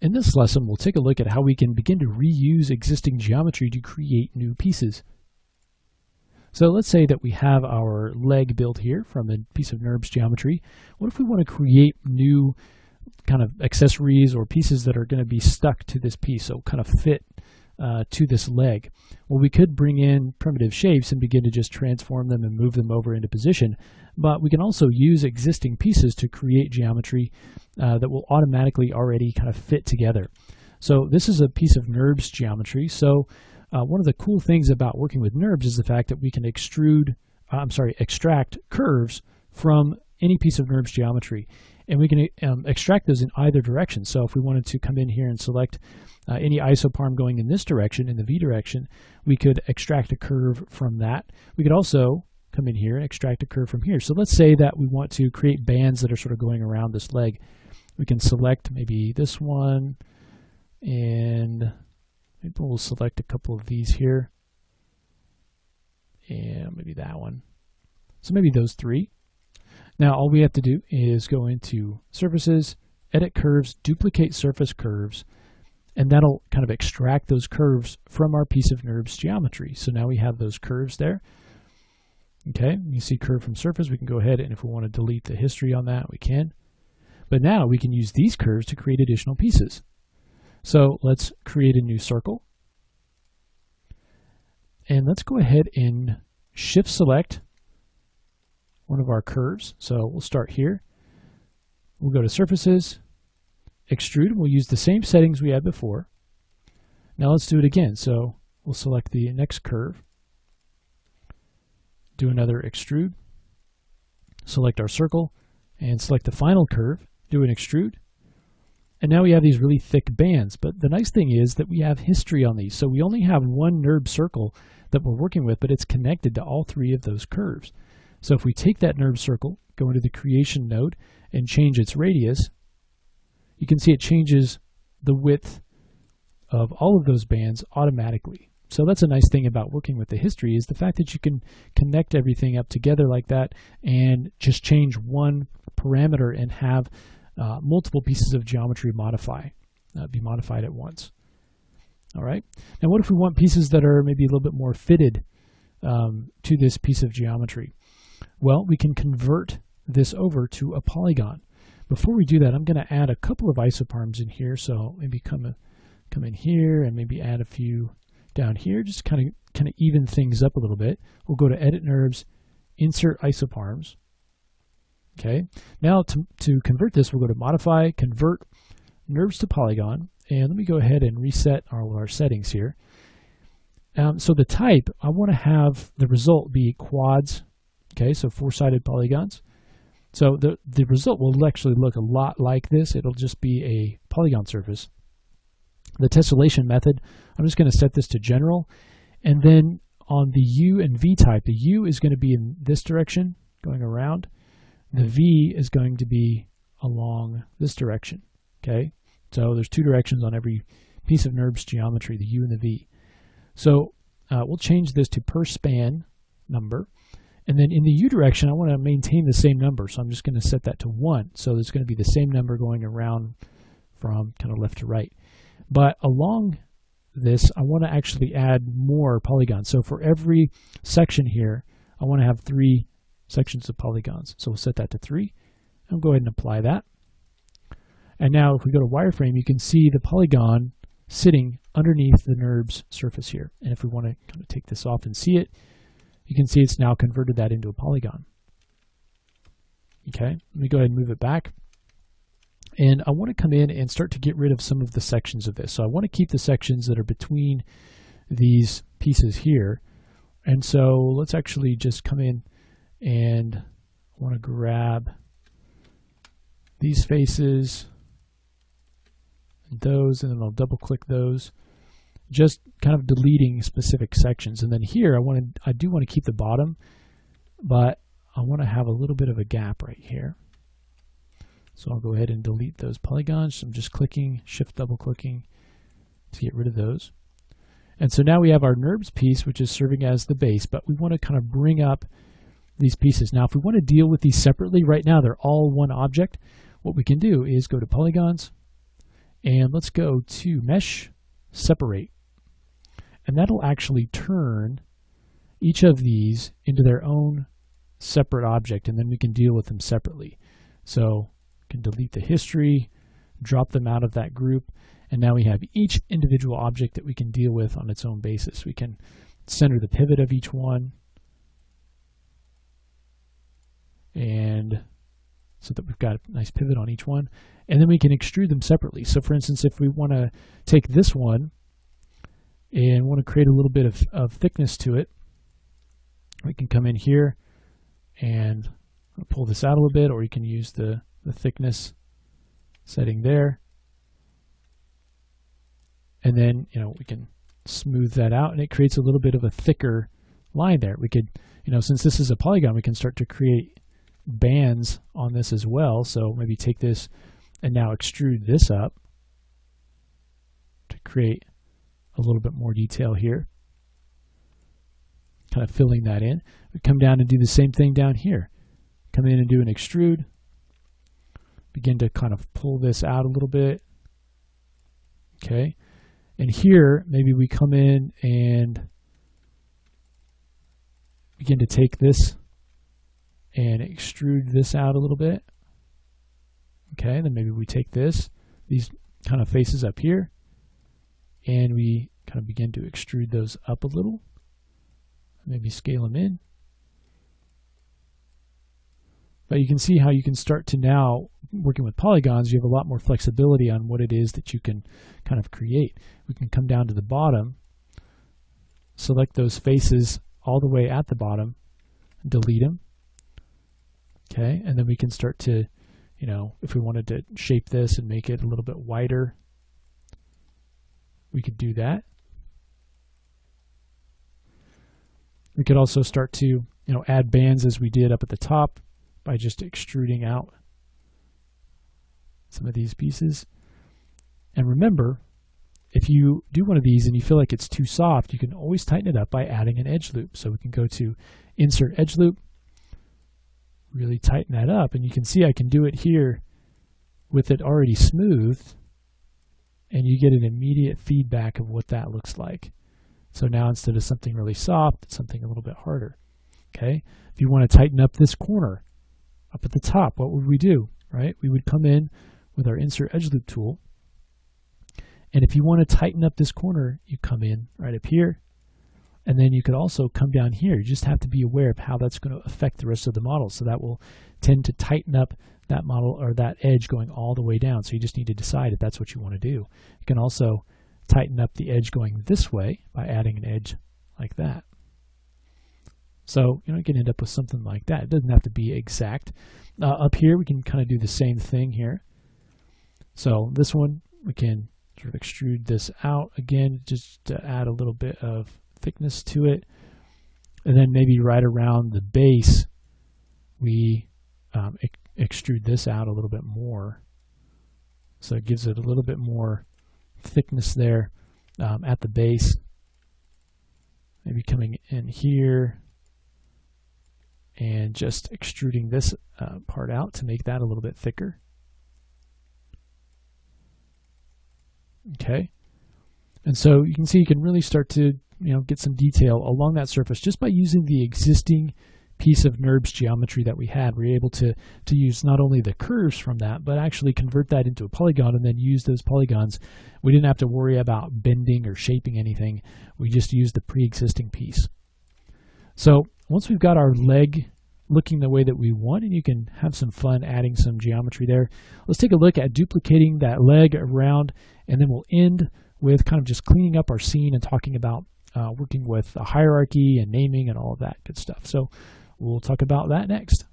In this lesson, we'll take a look at how we can begin to reuse existing geometry to create new pieces. So let's say that we have our leg built here from a piece of NURBS geometry. What if we want to create new kind of accessories or pieces that are going to be stuck to this piece, so kind of fit to this leg? Well, we could bring in primitive shapes and begin to just transform them and move them over into position, but we can also use existing pieces to create geometry that will automatically already kind of fit together. So this is a piece of NURBS geometry. So one of the cool things about working with NURBS is the fact that we can extract curves from any piece of NURBS geometry, and we can extract those in either direction. So if we wanted to come in here and select any isoparm going in this direction, in the V direction, we could extract a curve from that. We could also come in here and extract a curve from here. So let's say that we want to create bands that are sort of going around this leg. We can select maybe this one, and maybe we'll select a couple of these here, and maybe that one. So maybe those three. Now all we have to do is go into Surfaces, Edit Curves, Duplicate Surface Curves, and that'll kind of extract those curves from our piece of NURBS geometry. So now we have those curves there. Okay, you see curve from surface. We can go ahead, and if we want to delete the history on that, we can. But now we can use these curves to create additional pieces. So let's create a new circle. And let's go ahead and shift select one of our curves. So we'll start here. We'll go to Surfaces, Extrude. We'll use the same settings we had before. Now let's do it again. So we'll select the next curve, do another Extrude, select our circle, and select the final curve, do an Extrude. And now we have these really thick bands. But the nice thing is that we have history on these. So we only have one NURBS circle that we're working with, but it's connected to all three of those curves. So if we take that NURBS circle, go into the creation node, and change its radius, you can see it changes the width of all of those bands automatically. So that's a nice thing about working with the history, is the fact that you can connect everything up together like that and just change one parameter and have multiple pieces of geometry be modified at once. All right. Now what if we want pieces that are maybe a little bit more fitted to this piece of geometry? Well, we can convert this over to a polygon. Before we do that, I'm going to add a couple of isoparms in here. So maybe come in here and maybe add a few down here, just kind of even things up a little bit. We'll go to Edit NURBS, Insert Isoparms. Okay. Now to convert this, we'll go to Modify, Convert NURBS to Polygon, and let me go ahead and reset our settings here. So the type, I want to have the result be quads. Okay, so four-sided polygons. So the result will actually look a lot like this. It'll just be a polygon surface. The tessellation method, I'm just going to set this to general. And then on the U and V type, the U is going to be in this direction, going around. The V is going to be along this direction. Okay, so there's two directions on every piece of NURBS geometry, the U and the V. So we'll change this to per span number. And then in the U direction, I want to maintain the same number. So I'm just going to set that to 1. So there's going to be the same number going around from kind of left to right. But along this, I want to actually add more polygons. So for every section here, I want to have 3 sections of polygons. So we'll set that to 3. I'll go ahead and apply that. And now if we go to wireframe, you can see the polygon sitting underneath the NURBS surface here. And if we want to kind of take this off and see it, you can see it's now converted that into a polygon. Okay, let me go ahead and move it back. And I want to come in and start to get rid of some of the sections of this. So I want to keep the sections that are between these pieces here. And so let's actually just come in and I want to grab these faces and those, and then I'll double click those, just kind of deleting specific sections. And then here I do want to keep the bottom, but I want to have a little bit of a gap right here. So I'll go ahead and delete those polygons. So I'm just clicking, shift double clicking to get rid of those. And so now we have our NURBS piece, which is serving as the base, but we want to kind of bring up these pieces. Now if we want to deal with these separately, right now they're all one object. What we can do is go to Polygons, And let's go to Mesh, Separate. And that'll actually turn each of these into their own separate object, and then we can deal with them separately. So we can delete the history, drop them out of that group, and now we have each individual object that we can deal with on its own basis. We can center the pivot of each one, and so that we've got a nice pivot on each one, and then we can extrude them separately. So for instance, if we want to take this one and want to create a little bit of thickness to it, we can come in here and pull this out a little bit, or you can use the thickness setting there. And then, we can smooth that out, and it creates a little bit of a thicker line there. We could, since this is a polygon, we can start to create bands on this as well. So maybe take this and now extrude this up to create a little bit more detail here, kind of filling that in. We come down and do the same thing down here. Come in and do an extrude. Begin to kind of pull this out a little bit. Okay. And here, maybe we come in and begin to take this and extrude this out a little bit. Okay, then maybe we take these kind of faces up here, and we kind of begin to extrude those up a little. Maybe scale them in. But you can see how you can start to now, working with polygons, you have a lot more flexibility on what it is that you can kind of create. We can come down to the bottom, select those faces all the way at the bottom, delete them. Okay, and then we can start to, if we wanted to shape this and make it a little bit wider, we could do that. We could also start to, add bands as we did up at the top by just extruding out some of these pieces. And remember, if you do one of these and you feel like it's too soft, you can always tighten it up by adding an edge loop. So we can go to Insert Edge Loop, really tighten that up, and you can see I can do it here with it already smoothed, and you get an immediate feedback of what that looks like. So now instead of something really soft, it's something a little bit harder. Okay, if you want to tighten up this corner up at the top, what would we do? Right, we would come in with our Insert Edge Loop tool, and if you want to tighten up this corner, you come in right up here, and then you could also come down here. You just have to be aware of how that's going to affect the rest of the model. So that will tend to tighten up that model or that edge going all the way down. So you just need to decide if that's what you want to do. You can also tighten up the edge going this way by adding an edge like that. So you can end up with something like that. It doesn't have to be exact. Up here, we can kind of do the same thing here. So this one, we can sort of extrude this out again, just to add a little bit of thickness to it, and then maybe right around the base we extrude this out a little bit more, so it gives it a little bit more thickness there at the base. Maybe coming in here and just extruding this part out to make that a little bit thicker. Okay, and so you can see you can really start to get some detail along that surface just by using the existing piece of NURBS geometry that we had. We're able to use not only the curves from that, but actually convert that into a polygon and then use those polygons. We didn't have to worry about bending or shaping anything. We just used the pre-existing piece. So once we've got our leg looking the way that we want, and you can have some fun adding some geometry there, let's take a look at duplicating that leg around, and then we'll end with kind of just cleaning up our scene and talking about working with a hierarchy and naming and all of that good stuff. So we'll talk about that next.